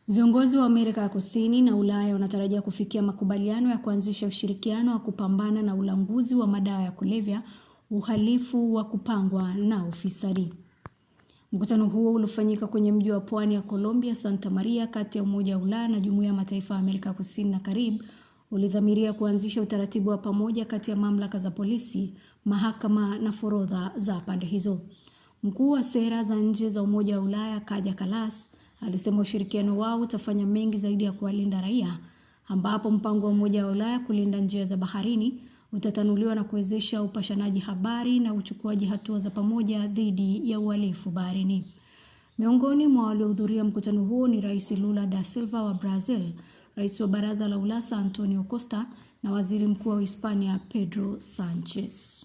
Viongozi wa Amerika ya Kusini na Ulaya wanatarajia kufikia makubaliano ya kuanzisha ushirikiano wa kupambana na ulanguzi wa madawa ya kulevya, uhalifu wa kupangwa na ufisadi. Mkutano huo ulifanyika kwenye mji wa pwani ya Colombia, Santa Maria, kati ya Umoja wa Ulaya na Jumuiya ya Mataifa ya Amerika Kusini na Karibu, ulidhamiria kuanzisha utaratibu wa pamoja kati ya mamlaka za polisi, mahakama na forodha za pande hizo. Mkuu wa sera za nje za Umoja wa Ulaya, Kaja Kallas, alisema ushirikiano wao utafanya mengi zaidi ya kuwalinda raia, ambapo mpango wa Umoja wa Ulaya kulinda njia za baharini utatanuliwa na kuwezesha upashanaji habari na uchukuaji hatua za pamoja dhidi ya uhalifu baharini. Miongoni mwa waliohudhuria mkutano huo ni Rais Lula da Silva wa Brazil, Rais wa Baraza la Ulaya Antonio Costa na Waziri Mkuu wa Hispania Pedro Sanchez.